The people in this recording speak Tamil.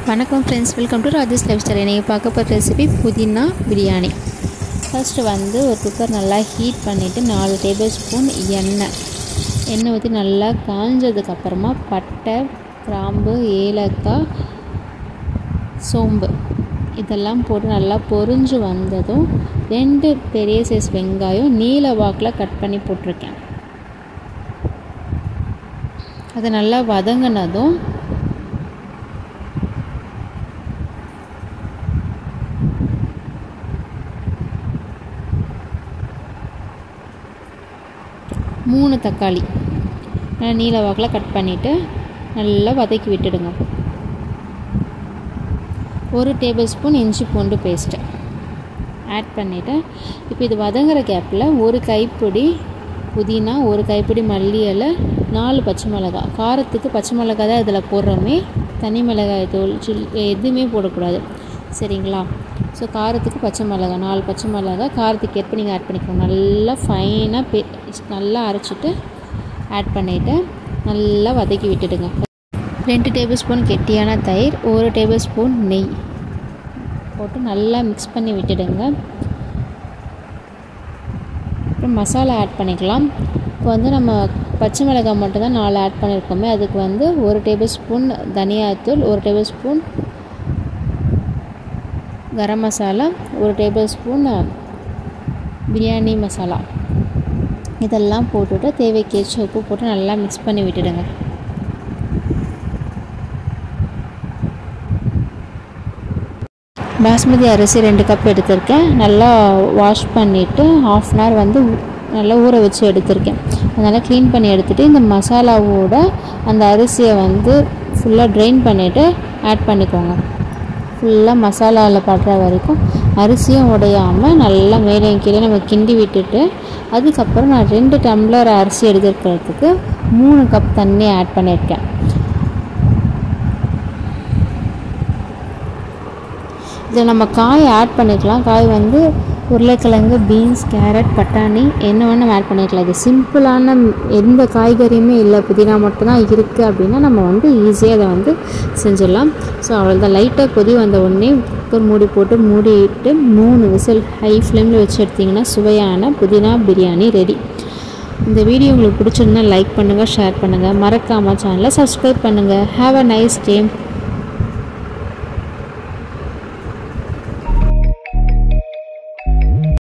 வணக்கம் friends, welcome to Rajesh life style. இன்றைக்கி பார்க்க போகிற ரெசிபி புதினா பிரியாணி. ஃபர்ஸ்ட்டு வந்து ஒரு குக்கர் நல்லா ஹீட் பண்ணிவிட்டு 4 டேபிள் ஸ்பூன் எண்ணெய் ஊற்றி நல்லா காஞ்சதுக்கப்புறமா பட்டை, கிராம்பு, ஏலக்காய், சோம்பு இதெல்லாம் போட்டு நல்லா பொரிஞ்சு வந்ததும் 2 பெரிய சைஸ் வெங்காயம் நீல வாக்கில் கட் பண்ணி போட்டிருக்கேன். அது நல்லா வதங்கினதும் மூணு தக்காளி நீல வாக்கில் கட் பண்ணிவிட்டு நல்லா வதக்கி விட்டுடுங்க. 1 டேபிள் ஸ்பூன் இஞ்சி பூண்டு பேஸ்ட்டு ஆட் பண்ணிவிட்டு இப்போ இது வதங்குற கேப்பில் 1 கைப்பிடி புதினா, 1 கைப்பிடி மல்லி இலை, 4 பச்சை மிளகாய். காரத்துக்கு பச்சை மிளகாய் தான் இதில் போடுறோமே, தனி மிளகாய் தூள் எதுவுமே போடக்கூடாது, சரிங்களா? ஸோ காரத்துக்கு பச்சை மிளகாய் 4 பச்சை மிளகாய் காரத்துக்கு ஏற்ப நீங்கள் ஆட் பண்ணிக்கணும். நல்லா ஃபைனாக நல்லா அரைச்சிட்டு ஆட் பண்ணிவிட்டு நல்லா வதக்கி விட்டுடுங்க. 2 டேபிள் ஸ்பூன் கெட்டியான தயிர், 1 டேபிள் ஸ்பூன் நெய் போட்டு நல்லா மிக்ஸ் பண்ணி விட்டுடுங்க. அப்புறம் மசாலா ஆட் பண்ணிக்கலாம். இப்போ வந்து நம்ம பச்சை மிளகாய் மட்டும் தான் 4 ஆட் பண்ணியிருக்கோமே, அதுக்கு வந்து 1 டேபிள் ஸ்பூன் தனியாத்தூள், 1 table spoon garam masala, 1 table spoon biryani masala இதெல்லாம் போட்டுவிட்டு தேவைக்கேற்ற உப்பு போட்டு நல்லா மிக்ஸ் பண்ணி விட்டுடுங்க. பாஸ்மதி அரிசி 2 கப் எடுத்திருக்கேன். நல்லா வாஷ் பண்ணிவிட்டு 1/2 அன் ஹவர் வந்து நல்லா ஊற வச்சு எடுத்திருக்கேன். அதனால் க்ளீன் பண்ணி எடுத்துகிட்டு இந்த மசாலாவோட அந்த அரிசியை வந்து ஃபுல்லாக ட்ரெயின் பண்ணிவிட்டு ஆட் பண்ணிக்கோங்க. ஃபுல்லாக மசாலாவில் படுற வரைக்கும் அரிசியும் உடையாமல் நல்லா மேலே கீழே நம்ம கிண்டி விட்டுட்டு, அதுக்கப்புறம் நான் 2 டம்ளர் அரிசி எடுத்துக்கிறதுக்கு 3 கப் தண்ணி ஆட் பண்ணியிருக்கேன். இதில் நம்ம காய் ஆட் பண்ணிக்கலாம். காய் வந்து உருளைக்கிழங்கு, பீன்ஸ், கேரட், பட்டாணி என்ன வேணும் ஆட் பண்ணிக்கலாம். இது சிம்பிளான, எந்த காய்கறியுமே இல்லை, புதினா மட்டும் தான் இருக்குது அப்படின்னா நம்ம வந்து ஈஸியாக அதை வந்து செஞ்சிடலாம். ஸோ அவ்வளோதான். லைட்டாக கொதி வந்த உடனே குக்கர் மூடி போட்டு மூடிட்டு 3 விசில் ஹை ஃப்ளேமில் வச்சு எடுத்திங்கன்னா சுவையான புதினா பிரியாணி ரெடி. இந்த வீடியோ உங்களுக்கு பிடிச்சிருந்தா லைக் பண்ணுங்கள், ஷேர் பண்ணுங்கள், மறக்காமல் சேனலை சப்ஸ்கிரைப் பண்ணுங்கள். Have a nice day.